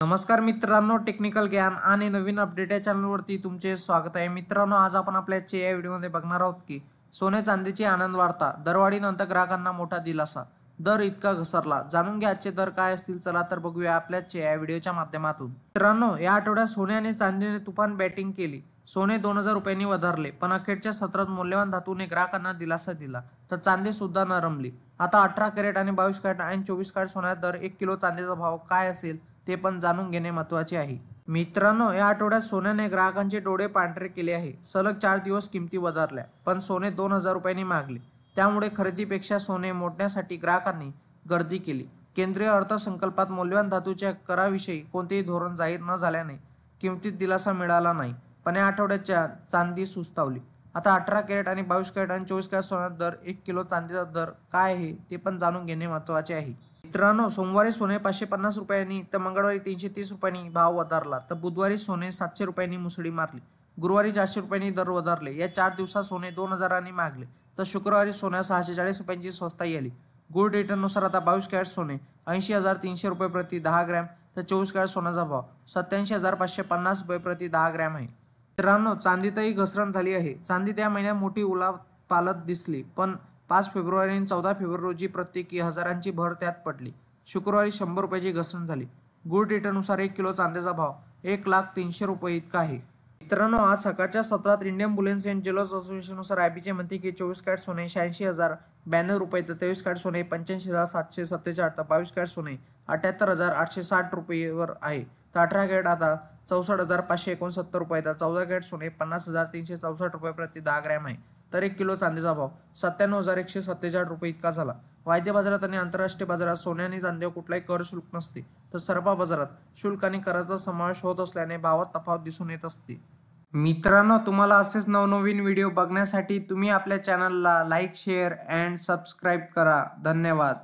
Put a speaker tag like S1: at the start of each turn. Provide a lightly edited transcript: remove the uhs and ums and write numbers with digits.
S1: नमस्कार मित्रांनो, टेक्निकल ज्ञान आणि नवीन अपडेट या चॅनलवरती तुमचे स्वागत आहे. मित्रांनो, आज आपण आपल्या या व्हिडिओमध्ये बघणार आहोत की सोने चांदीची आनंद वार्ता, दरवाढीनंतर ग्राहकांना मोठा दिलासा, दर इतका घसरला. जाणून घ्या आजचे दर काय असतील. चला तर बघूया आपल्या या व्हिडिओच्या माध्यमातून. मित्रांनो, या आठवड्यात सोने आणि चांदीने तुफान बॅटिंग केली. सोने 2000 रुपयांनी वधारले, पण अखेरच्या सत्रात मौल्यवान धातूने ग्राहकांना दिलासा दिला. तर चांदी सुद्धा नरमली. आता 18 कॅरेट आणि 22 कॅरेट आणि 24 कॅरेट सोन्याचा दर, 1 किलो चांदीचा भाव काय असेल ते पण जाणून घेणे महत्त्वाचे आहे. मित्रांनो, या आठवड्यात सोन्याने ग्राहकांचे डोळे पांढरे केले आहे. सलग 4 दिवस किमती वधारल्या, पण सोने 2000 रुपयांनी मागले. त्यामुळे खरेदीपेक्षा सोने मोडण्यासाठी ग्राहकांनी गर्दी केली. केंद्रीय अर्थसंकल्पात मौल्यवान धातूच्या कराविषयी कोणतेही धोरण जाहीर न झाल्याने किमतीत दिलासा मिळाला नाही. पण या आठवड्याच्या चांदी सुस्तावली. आता 18 कॅरेट आणि 22 कॅरेट आणि 24 कॅरेट सोन्याचा दर, 1 किलो चांदीचा दर काय आहे ते पण जाणून घेणे महत्त्वाचे आहे. मित्रांनो, सोमवारी सोने 550 रुपयांनी तर मंगळवारी 330 रुपयांनी भाव वधारला. तर बुधवारी सोने 700 रुपयांनी मुसळी मारली. गुरुवारी 400 रुपयांनी दर वधारले. या 4 दिवसात सोने 2000 मागले. तर शुक्रवारी सोन्या 640 रुपयांची स्वस्ताई आली. गोल्ड रेटनुसार आता 22 कॅरेट सोने 80,300 रुपये प्रति 10 ग्रॅम, तर 24 कॅरेट सोन्याचा भाव 87,550 रुपये प्रति 10 ग्रॅम आहे. मित्रांनो, चांदीतही घसरण झाली आहे. चांदीत या महिन्यात मोठी उलाढाल दिसली, पण 5 फेब्रुवारी आणि 14 फेब्रुवारी रोजी प्रत्येकी हजारांची भर त्यात पडली. शुक्रवारी 100 रुपयाची घसरण झाली. गोल्ड रेटनुसार 1 किलो चांदीचा भाव 1,03,000 रुपये इतका आहे. मित्रांनो, आज सकाळच्या सत्रात इंडियन बुलियन अँड ज्वेलर्स असोसिएशननुसार आयबीचे म्हणते की 24 कॅरेट सोने 86,092 रुपये, तर 23 कॅरेट सोने 85,747, तर 22 कॅरेट सोने 78,860 रुपयेवर आहे. तर 18 कॅरेट आता 64,569 रुपये, तर 14 कॅरेट सोने 50,364 रुपये प्रति 10 ग्रॅम आहे. तर 1 किलो चांदीचा भाव 97,147 रुपये इतका झाला. वायदे बाजारात आणि आंतरराष्ट्रीय बाजारात सोने आणि चांदीवर कुठलाही कर शुल्क नसते, तर सर्व बाजारात शुल्क आणि कराचा समावेश होत असल्याने भावात तफावत दिसून येत असते. मित्रांनो, तुम्हाला असेच नवनवीन व्हिडिओ बघण्यासाठी तुम्ही आपल्या चॅनलला लाईक, शेअर अँड सबस्क्राईब करा. धन्यवाद.